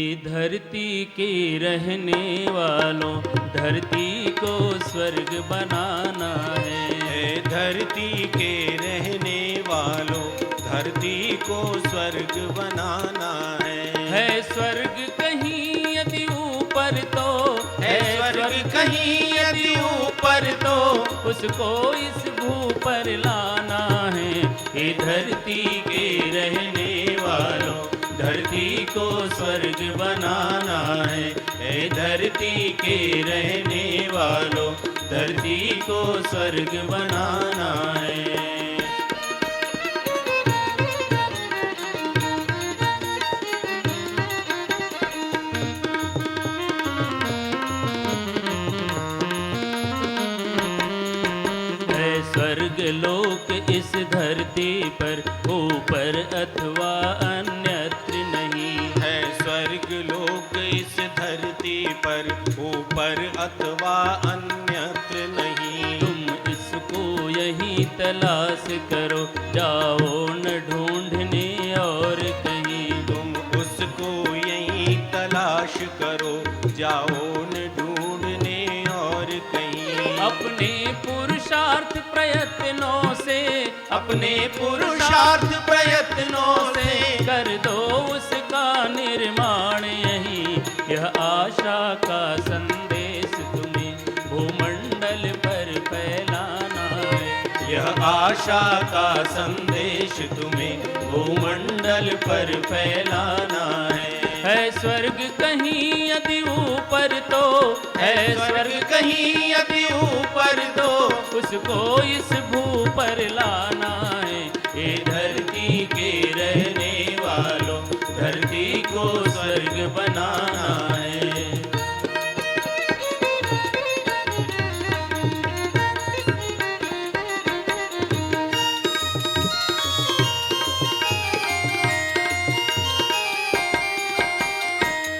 धरती के रहने वालों, धरती को स्वर्ग बनाना है। धरती के रहने वालों, धरती को स्वर्ग बनाना है स्वर्ग कहीं यदि ऊपर तो, है स्वर्ग कहीं यदि ऊपर तो, उसको इस भू पर लाना है। ये धरती के रहने वालों, धरती को स्वर्ग बनाना है। ए धरती के रहने वालों, धरती को स्वर्ग बनाना है। स्वर्ग लोक इस धरती पर, ऊपर अथवा अन्यत्र नहीं है। स्वर्ग लोक इस धरती पर, ऊपर अथवा अन्यत्र नहीं। तुम इसको यही तलाश करो, जाओ न ढूंढने और कहीं। तुम उसको यही तलाश करो, जाओ न ढूंढने और कहीं। अपने पुरुषार्थ प्रयत्नों से, अपने पुरुषार्थ प्रयत्नों से कर दो उसका निर्माण यही। यह आशा का संदेश तुम्हें भूमंडल पर फैलाना है। यह आशा का संदेश तुम्हें भूमंडल पर फैलाना है स्वर्ग कहीं यदि ऊपर तो, है स्वर्ग कहीं यदि ऊपर तो, उसको इस भू पर लाना है। ये धरती के रहने वालों, धरती को स्वर्ग बनाना है।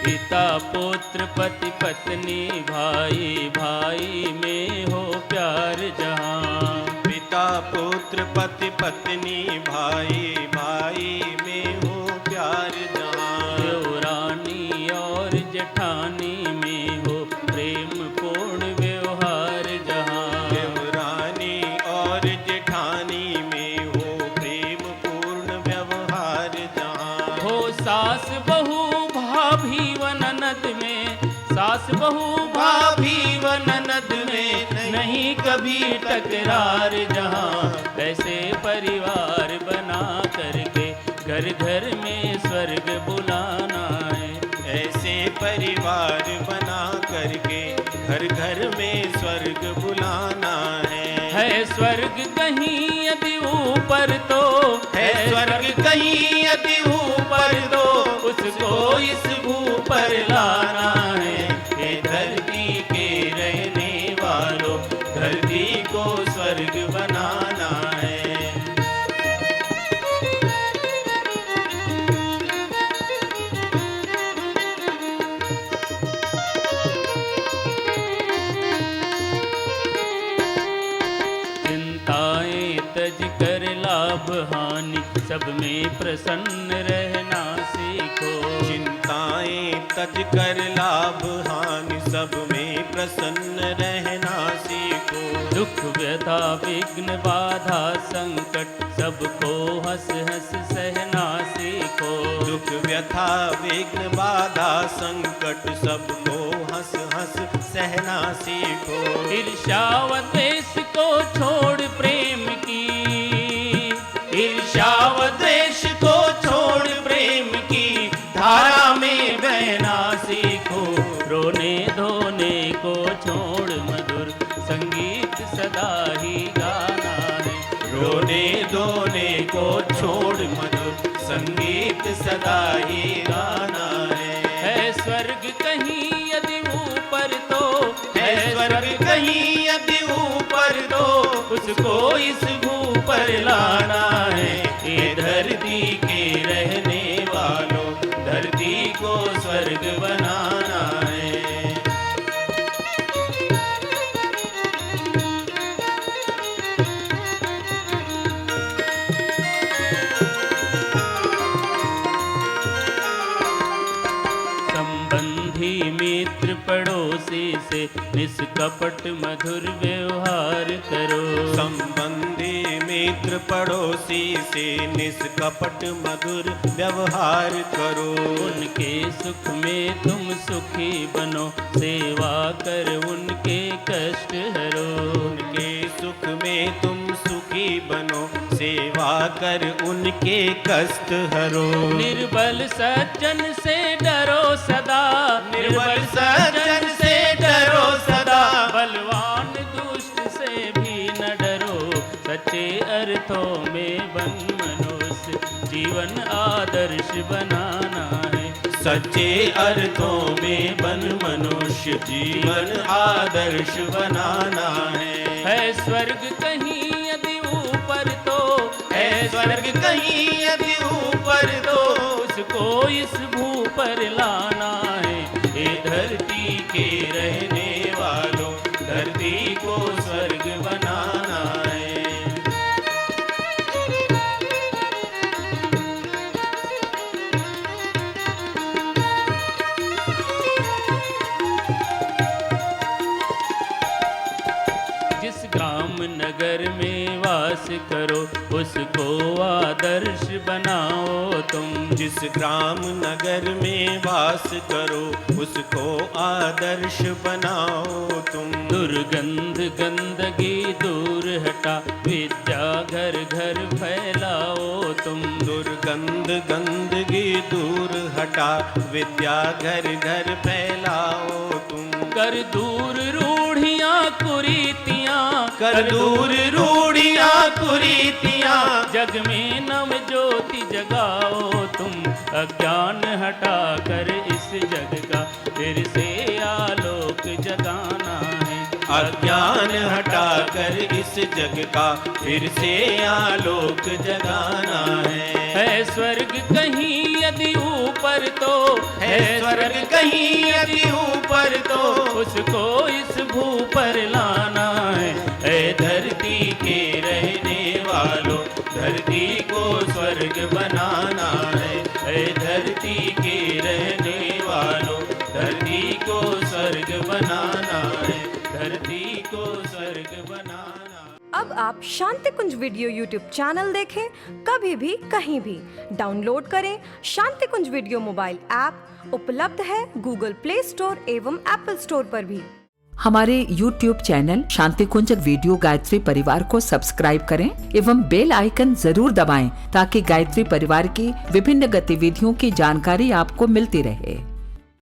पिता पुत्र पति पत्नी भाई भाई में हो प्यार जहाँ। पिता पुत्र पति पत्नी भाई भाई में हो प्यार जहाँ। देवरानी और जेठानी में हो प्रेम पूर्ण व्यवहार जहाँ। देवरानी और जेठानी में हो प्रेम पूर्ण व्यवहार जहाँ। हो सास बहू भाभी व ननद में, सास बहू भाभी व ननद में नहीं कभी टकरार जहाँ। ऐसे परिवार बना करके घर घर में स्वर्ग बुलाना है। ऐसे परिवार बना करके घर घर में स्वर्ग बुलाना है स्वर्ग कहीं यदि ऊपर तो, है स्वर्ग कहीं यदि ऊपर तो, उसको इस भू पर लाना है। ये धरती के रहने वालों, धरती को स्वर्ग बनाना है। चिंताएं तज कर लाभ हानि, सब में प्रसन्न रहना सीखो। चिंताएं तज कर लाभ हानि, सब में प्रसन्न रहना सीखो। दुख व्यथा विघ्न बाधा संकट, सबको हंस हंस सहना सीखो। दुख व्यथा विघ्न बाधा संकट, सबको हंस हंस सहना सीखो। ईर्ष्या व द्वेष को छोड़ प्रेम की, ईर्ष्या व द्वेष को छोड़ प्रेम की धारा में बहना सीखो। रोने धोने को छोड़ मधुर संगीत सदा ही गाना है। रोने धोने को छोड़ मधुर संगीत सदा ही गाना है स्वर्ग कहीं यदि ऊपर तो, है स्वर्ग कहीं यदि ऊपर तो, उसको इस भू पर लाना है। ये धरती के रहने वालों, धरती को स्वर्ग बनाना है। संबंधी मित्र पड़ोसी से निष्कपट मधुर व्यवहार करो। संबंधी मित्र पड़ोसी से निष्कपट मधुर व्यवहार करो। उनके सुख में तुम सुखी बनो, सेवा कर उनके कष्ट हरो। उनके सुख में तुम सुखी बनो, सेवा कर उनके कष्ट हरो। निर्बल सज्जन से डरो सदा, निर्बल सज्जन से डरो सदा, बलवान दुष्ट से भी न डरो। सच्चे अर्थों में बन मनुष्य, जीवन आदर्श बनाना है। सच्चे अर्थों में बन मनुष्य, जीवन आदर्श बनाना है। स्वर्ग कहीं यदि ऊपर तो, है स्वर्ग कहीं यदि ऊपर तो, उसको इस भू पर लाना है। ये धरती के रहने वालों, धरती को स्वर्ग बनाना है। जिस ग्राम नगर में वास करो, उसको आदर्श बनाओ तुम। जिस ग्राम नगर में वास करो, उसको आदर्श बनाओ तुम। दुर्गंध गंदगी दूर हटा, विद्या घर घर फैलाओ तुम। दुर्गंध गंदगी दूर हटा, विद्या घर घर फैलाओ तुम। कर दूर रूढ़ियां कुरीतियां, कर दूर रूढ़ियां कुरीतियां, जग में नव ज्योति जगाओ तुम। अज्ञान हटा कर इस जग का फिर से आलोक जगाना है। अज्ञान हटा कर इस जग का फिर से आलोक जगाना है। स्वर्ग कहीं यदि ऊपर तो, है स्वर्ग कहीं यदि ऊपर तो, उसको इस भू पर लाना है। ऐ धरती के रहने वालों, धरती को स्वर्ग बनाना है। ऐ धरती के रहने वालों, धरती को स्वर्ग बनाना है। धरती को स्वर्ग बनाना। अब आप शांति कुंज वीडियो यूट्यूब चैनल देखें कभी भी कहीं भी। डाउनलोड करें शांति कुंज वीडियो मोबाइल ऐप, उपलब्ध है गूगल प्ले स्टोर एवं एप्पल स्टोर पर भी। हमारे YouTube चैनल शांति कुंज वीडियो गायत्री परिवार को सब्सक्राइब करें एवं बेल आइकन जरूर दबाएं ताकि गायत्री परिवार की विभिन्न गतिविधियों की जानकारी आपको मिलती रहे।